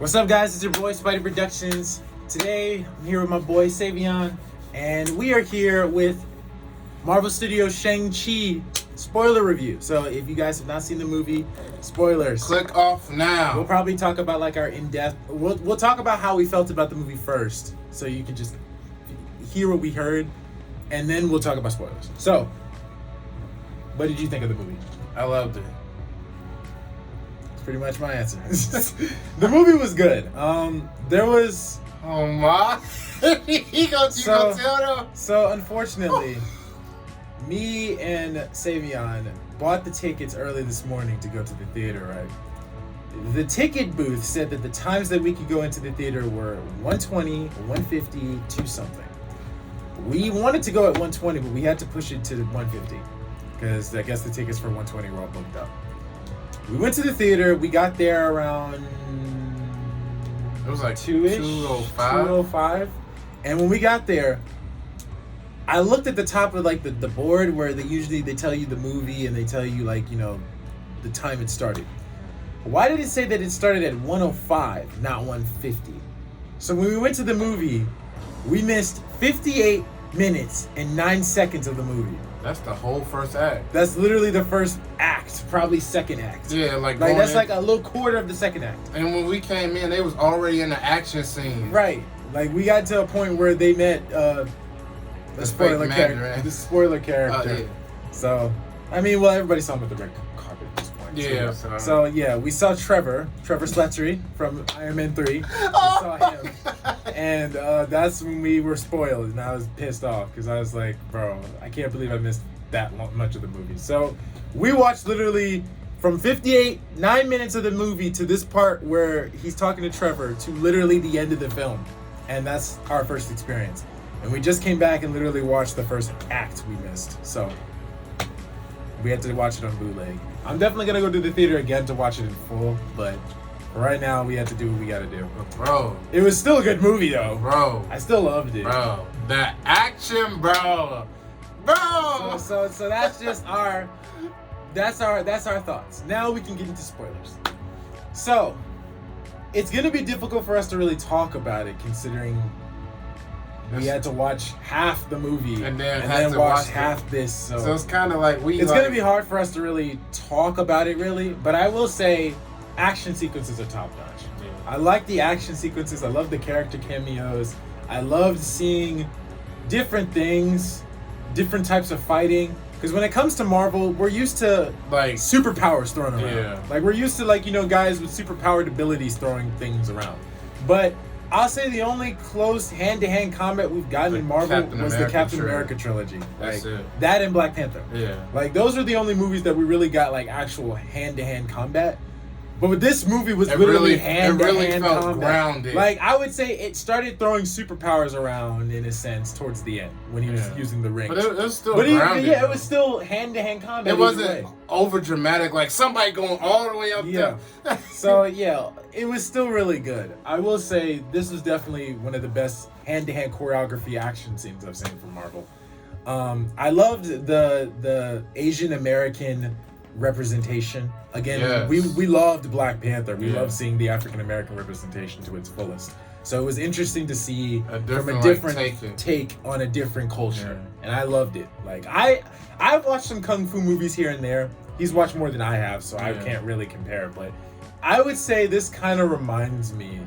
What's up, guys? It's your boy Spidey Productions. Today, I'm here with my boy Savion, and we are here with Marvel Studios Shang-Chi spoiler review. So if you guys have not seen the movie, spoilers. Click off now. We'll probably talk about like our in-depth. We'll talk about how we felt about the movie first, so you can just hear what we heard, and then we'll talk about spoilers. So, what did you think of the movie? I loved it. Pretty much my answer. The movie was good. There was. Oh my! you gonna tell them? So unfortunately, me and Savion bought the tickets early this morning to go to the theater. Right. The ticket booth said that the times that we could go into the theater were 1:20, 1:50, 2 something. We wanted to go at 1:20, but we had to push it to 1:50 because I guess the tickets for 1:20 were all booked up. We went to the theater. We got there around. It was like 2-ish, 2:05. And when we got there, I looked at the top of like the board where they tell you the movie and they tell you like, you know, the time it started. Why did it say that it started at 1:05, not 1:50? So when we went to the movie, we missed 58 minutes and 9 seconds of the movie. That's the whole first act. That's literally the first act, probably second act. Yeah, like that's like a little quarter of the second act. And when we came in, they was already in the action scene. Right. Like we got to a point where they met the spoiler character. Right? The spoiler character. Yeah. So, I mean, well, everybody saw him at the red carpet at this point. Yeah. So yeah, we saw Trevor Slattery from Iron Man 3. We saw him. And that's when we were spoiled, and I was pissed off because I was like, bro, I can't believe I missed that much of the movie. So we watched literally from 9 minutes of the movie to this part where he's talking to Trevor to literally the end of the film. And that's our first experience. And we just came back and literally watched the first act we missed. So we had to watch it on bootleg. I'm definitely going to go to the theater again to watch it in full, but right now we have to do what we got to do. Bro. It was still a good movie though. Bro. I still loved it. Bro. The action, bro. Bro. So that's just our thoughts. Now we can get into spoilers. So, it's going to be difficult for us to really talk about it considering we had to watch half the movie and then watch half this. So it's kind of like it's going to be hard for us to really talk about it really, but I will say action sequences are top notch. Yeah. I like the action sequences. I love the character cameos. I loved seeing different things, different types of fighting. Because when it comes to Marvel, we're used to like superpowers thrown around. Yeah. Like we're used to like, you know, guys with superpowered abilities throwing things around. But I'll say the only close hand-to-hand combat we've gotten in Marvel was the Captain America trilogy. That's it. That and Black Panther. Yeah. Like those are the only movies that we really got like actual hand-to-hand combat. But with this movie was literally hand-to-hand combat. Grounded. Like I would say it started throwing superpowers around in a sense towards the end when he was using the ring. But it was still grounded. It was still hand-to-hand combat. It wasn't over dramatic like somebody going all the way up there. So yeah, it was still really good. I will say this was definitely one of the best hand-to-hand choreography action scenes I've seen from Marvel. I loved the Asian American representation. Again, yes. we loved Black Panther. We loved seeing the African American representation to its fullest. So it was interesting to see from a different take on a different culture. Yeah. And I loved it. Like I've watched some kung fu movies here and there. He's watched more than I have, so I can't really compare. But I would say this kind of reminds me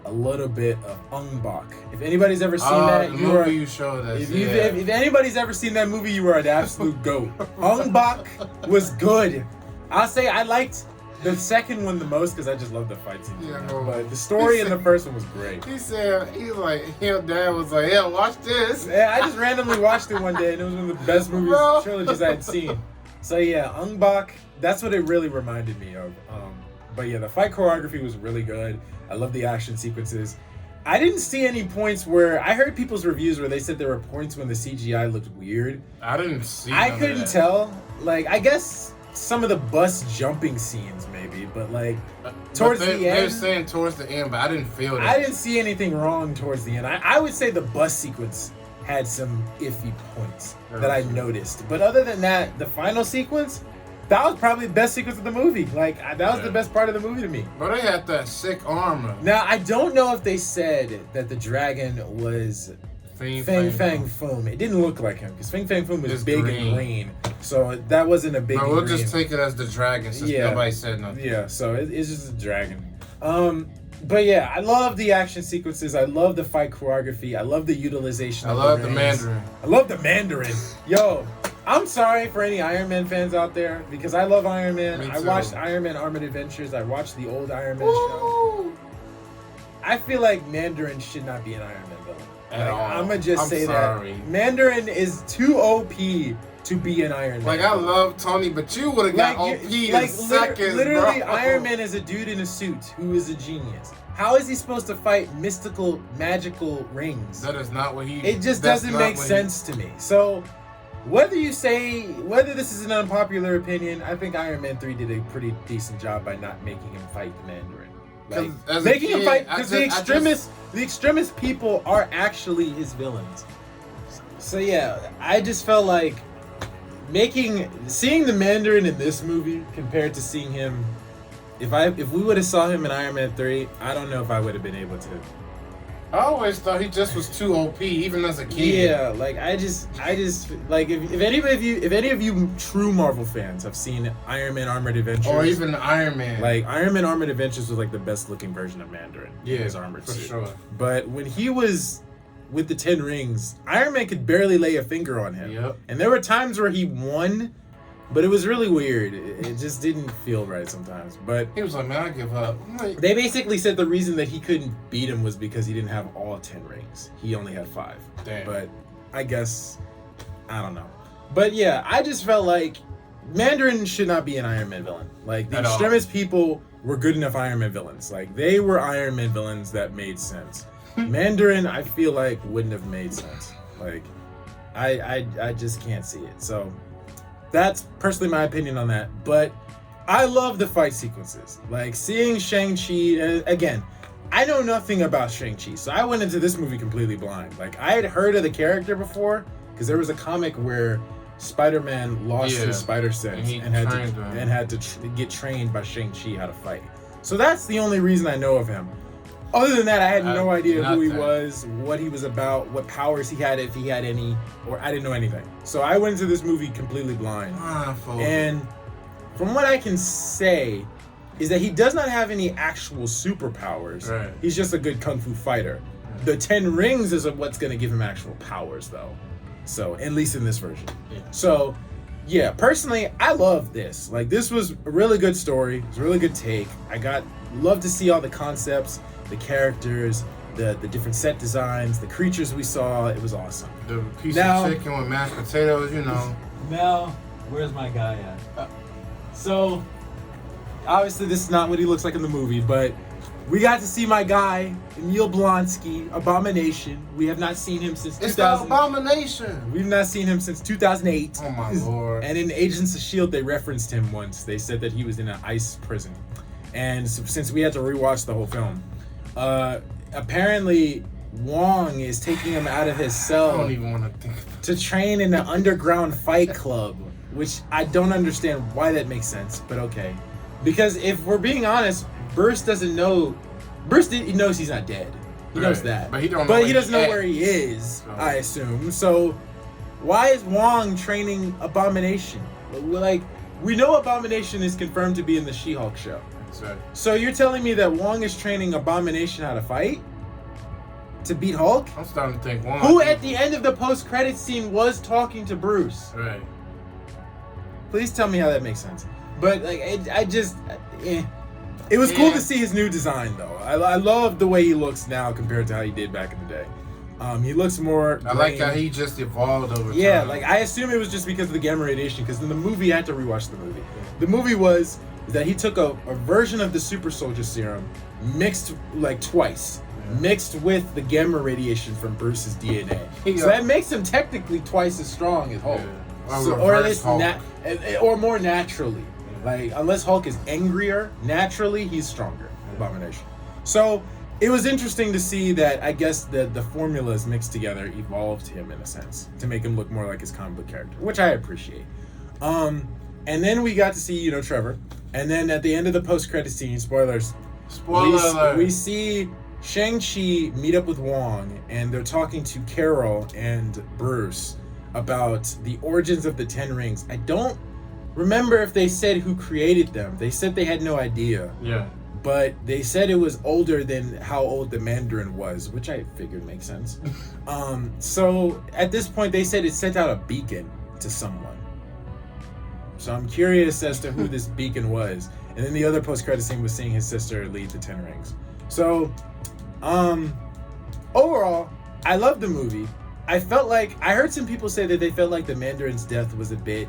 a little bit of Ong Bak. If anybody's ever seen that, you showed us. If anybody's ever seen that movie, you are an absolute goat. Ong Bak was good. I'll say I liked the second one the most because I just loved the fight scene. Yeah, but the story in the first one was great. His dad was like, yeah, watch this. Yeah, I just randomly watched it one day and it was one of the best trilogies I had seen. So yeah, Ong Bak, that's what it really reminded me of. But yeah, the fight choreography was really good. I love the action sequences. I didn't see any points where I heard people's reviews where they said there were points when the CGI looked weird. I didn't see. I couldn't tell. Like, I guess some of the bus jumping scenes maybe, but like towards the end. They're saying towards the end, but I didn't feel that. I didn't see anything wrong towards the end. I would say the bus sequence had some iffy points that I noticed. But other than that, the final sequence, That was probably the best sequence of the movie. Like, that was the best part of the movie to me. But they had that sick armor. Now, I don't know if they said that the dragon was Fang Foom. It didn't look like him because Fang Foom was big and green. So that wasn't a big No, we'll just take it as the dragon since nobody said nothing. Yeah, so it's just a dragon. But yeah, I love the action sequences. I love the fight choreography. I love the utilization of the rings. Mandarin. I love the Mandarin. Yo, I'm sorry for any Iron Man fans out there because I love Iron Man. I watched Iron Man Armored Adventures. I watched the old Iron Man show. I feel like Mandarin should not be an Iron Man villain. I'm going to just say that. Mandarin is too OP to be an Iron Man. Like, I love Tony, but you would have got OP in seconds, literally, bro. Iron Man is a dude in a suit who is a genius. How is he supposed to fight mystical, magical rings? That is not what he... It just doesn't make sense to me. So, whether this is an unpopular opinion, I think Iron Man 3 did a pretty decent job by not making him fight the Mandarin. Like, making him fight, because the extremist people are actually his villains. So yeah, I just felt like seeing the Mandarin in this movie compared to seeing him, if we would have saw him in Iron Man 3, I don't know if I would have been able to. I always thought he just was too OP, even as a kid. Yeah, like I just like if any of you true Marvel fans have seen Iron Man Armored Adventures, or even Iron Man, like Iron Man Armored Adventures was like the best looking version of Mandarin. Yeah, his armored for suit. Sure. But when he was with the 10 rings, Iron Man could barely lay a finger on him. Yep. And there were times where he won, but it was really weird. It just didn't feel right sometimes. But he was like, man, I give up. They basically said the reason that he couldn't beat him was because he didn't have all 10 rings. He only had 5. Damn. But I guess, I don't know. But yeah, I just felt like Mandarin should not be an Iron Man villain. Like, the extremist people were good enough Iron Man villains. Like, they were Iron Man villains that made sense. Mandarin, I feel like, wouldn't have made sense. Like, I just can't see it. So, that's personally my opinion on that. But I love the fight sequences. Like, seeing Shang-Chi, again, I know nothing about Shang-Chi, so I went into this movie completely blind. Like, I had heard of the character before, because there was a comic where Spider-Man lost his spider sense and had to get trained by Shang-Chi how to fight. So that's the only reason I know of him. Other than that, I had no idea who he was, what he was about, what powers he had, if he had any, or I didn't know anything. So I went into this movie completely blind. And from what I can say, is that he does not have any actual superpowers. Right. He's just a good kung fu fighter. Right. The 10 rings is what's going to give him actual powers, though. So, at least in this version. Yeah. So, yeah, personally, I love this. Like, this was a really good story. It was a really good take. Love to see all the concepts, the characters, the different set designs, the creatures we saw. It was awesome. The piece of chicken with mashed potatoes, you know. Now, where's my guy at? So, obviously this is not what he looks like in the movie, but we got to see my guy, Emil Blonsky, Abomination. We have not seen him since 2000. It's the Abomination! We've not seen him since 2008. Oh my lord. And in Agents of S.H.I.E.L.D., they referenced him once. They said that he was in an ICE prison. And since we had to rewatch the whole film, apparently Wong is taking him out of his cell I don't even want to think to train in an underground fight club, which I don't understand why that makes sense, but okay. Because if we're being honest, Bruce doesn't know. He knows he's not dead. He knows that. But he doesn't know where he is, I assume. So why is Wong training Abomination? Like, we know Abomination is confirmed to be in the She-Hulk show. Exactly. So you're telling me that Wong is training Abomination how to fight? To beat Hulk? I'm starting to think Wong. Who at the end of the post-credit scene was talking to Bruce? Right. Please tell me how that makes sense. But like, it was cool to see his new design though. I love the way he looks now compared to how he did back in the day. He looks more. I like how he just evolved over time. Yeah, like I assume it was just because of the gamma radiation. Because in the movie, I had to rewatch the movie. The movie was that he took a version of the super soldier serum, mixed like twice. Mixed with the gamma radiation from Bruce's DNA. So that makes him technically twice as strong as Hulk. Yeah. Or at least or more naturally. Like, unless Hulk is angrier, naturally he's stronger. Abomination. So it was interesting to see that I guess the formulas mixed together evolved him in a sense to make him look more like his comic book character, which I appreciate. And then we got to see, you know, Trevor. And then at the end of the post-credit scene, spoilers. Spoiler alert. We see Shang-Chi meet up with Wong, and they're talking to Carol and Bruce about the origins of the Ten Rings. I don't remember if they said who created them. They said they had no idea. Yeah. But they said it was older than how old the Mandarin was, which I figured makes sense. So at this point, they said it sent out a beacon to someone. So I'm curious as to who this beacon was. And then the other post-credit scene was seeing his sister lead the Ten Rings. So, overall, I love the movie. I heard some people say that they felt like the Mandarin's death was a bit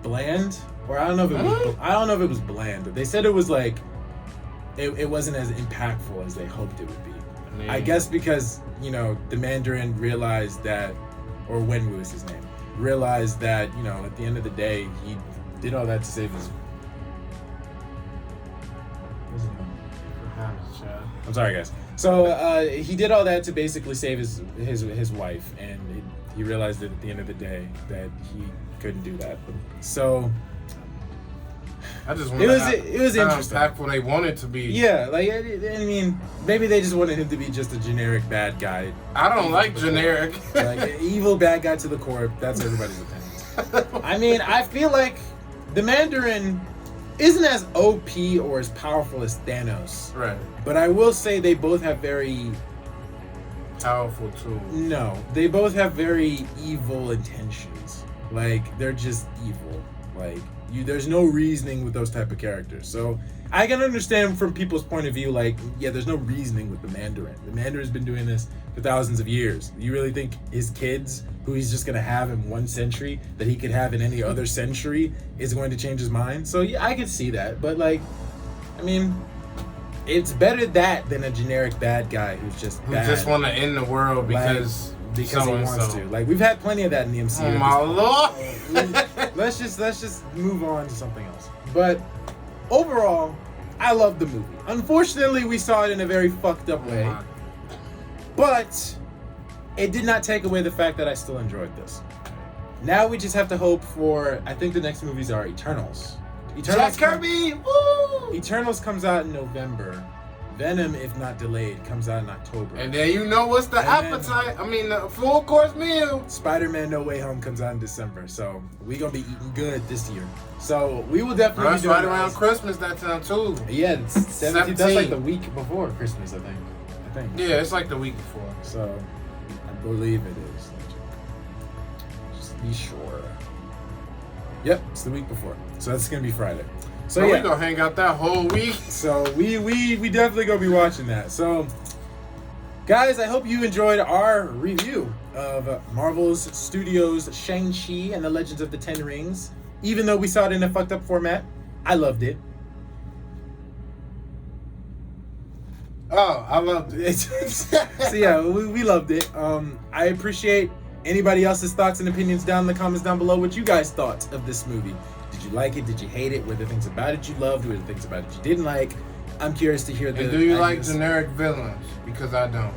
bland. Or I don't know if it was bland, but they said it was like it wasn't as impactful as they hoped it would be. I guess because, you know, the Mandarin realized that, or Wenwu is his name, realized that, you know, at the end of the day, he did all that to save his. I'm sorry, guys. So he did all that to basically save his wife, and he realized that at the end of the day that he couldn't do that. So. I just it was interesting. How impactful they wanted to be. Yeah, like I mean, maybe they just wanted him to be just a generic bad guy. I don't like generic. Like an evil bad guy to the core. That's everybody's opinion. I mean, I feel like the Mandarin isn't as OP or as powerful as Thanos. Right. But I will say they both have very powerful tools. No, they both have very evil intentions. Like they're just evil. Like. There's no reasoning with those type of characters. So I can understand from people's point of view, like, yeah, there's no reasoning with the Mandarin. The Mandarin's been doing this for thousands of years. You really think his kids, who he's just going to have in one century, that he could have in any other century, is going to change his mind? So yeah, I can see that. But, like, I mean, it's better that than a generic bad guy who's just bad. Who just want to end the world because he wants to. Like, we've had plenty of that in the MCU. Oh my lord! Let's just move on to something else. But overall, I love the movie. Unfortunately, we saw it in a very fucked up way. But it did not take away the fact that I still enjoyed this. Now we just have to hope for, I think the next movies are Eternals. Jack Kirby! Woo! Eternals comes out in November. Venom, if not delayed, comes out in October. And then you know what's the appetite? The full course meal. Spider-Man No Way Home comes out in December. So we're going to be eating good this year. So we will definitely be doing right around Christmas that time too. Yeah, it's 17th. That's like the week before Christmas, I think. Yeah, it's like the week before. So I believe it is. Just be sure. Yep, it's the week before. So that's going to be Friday. So yeah, we're gonna hang out that whole week. So we definitely gonna be watching that. So guys, I hope you enjoyed our review of Marvel's Studios' Shang-Chi and the Legends of the Ten Rings. Even though we saw it in a fucked up format, I loved it. Oh, I loved it. So yeah, we loved it. I appreciate anybody else's thoughts and opinions down in the comments down below. What you guys thought of this movie. Did you like it? Did you hate it? Were there things about it you loved? Were there things about it you didn't like? I'm curious to hear the And do you like generic villains? Because I don't.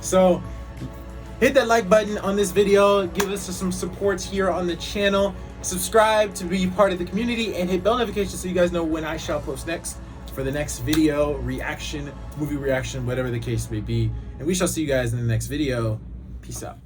So, hit that like button on this video. Give us some support here on the channel. Subscribe to be part of the community and hit bell notifications so you guys know when I shall post next for the next video, reaction, movie reaction, whatever the case may be. And we shall see you guys in the next video. Peace out.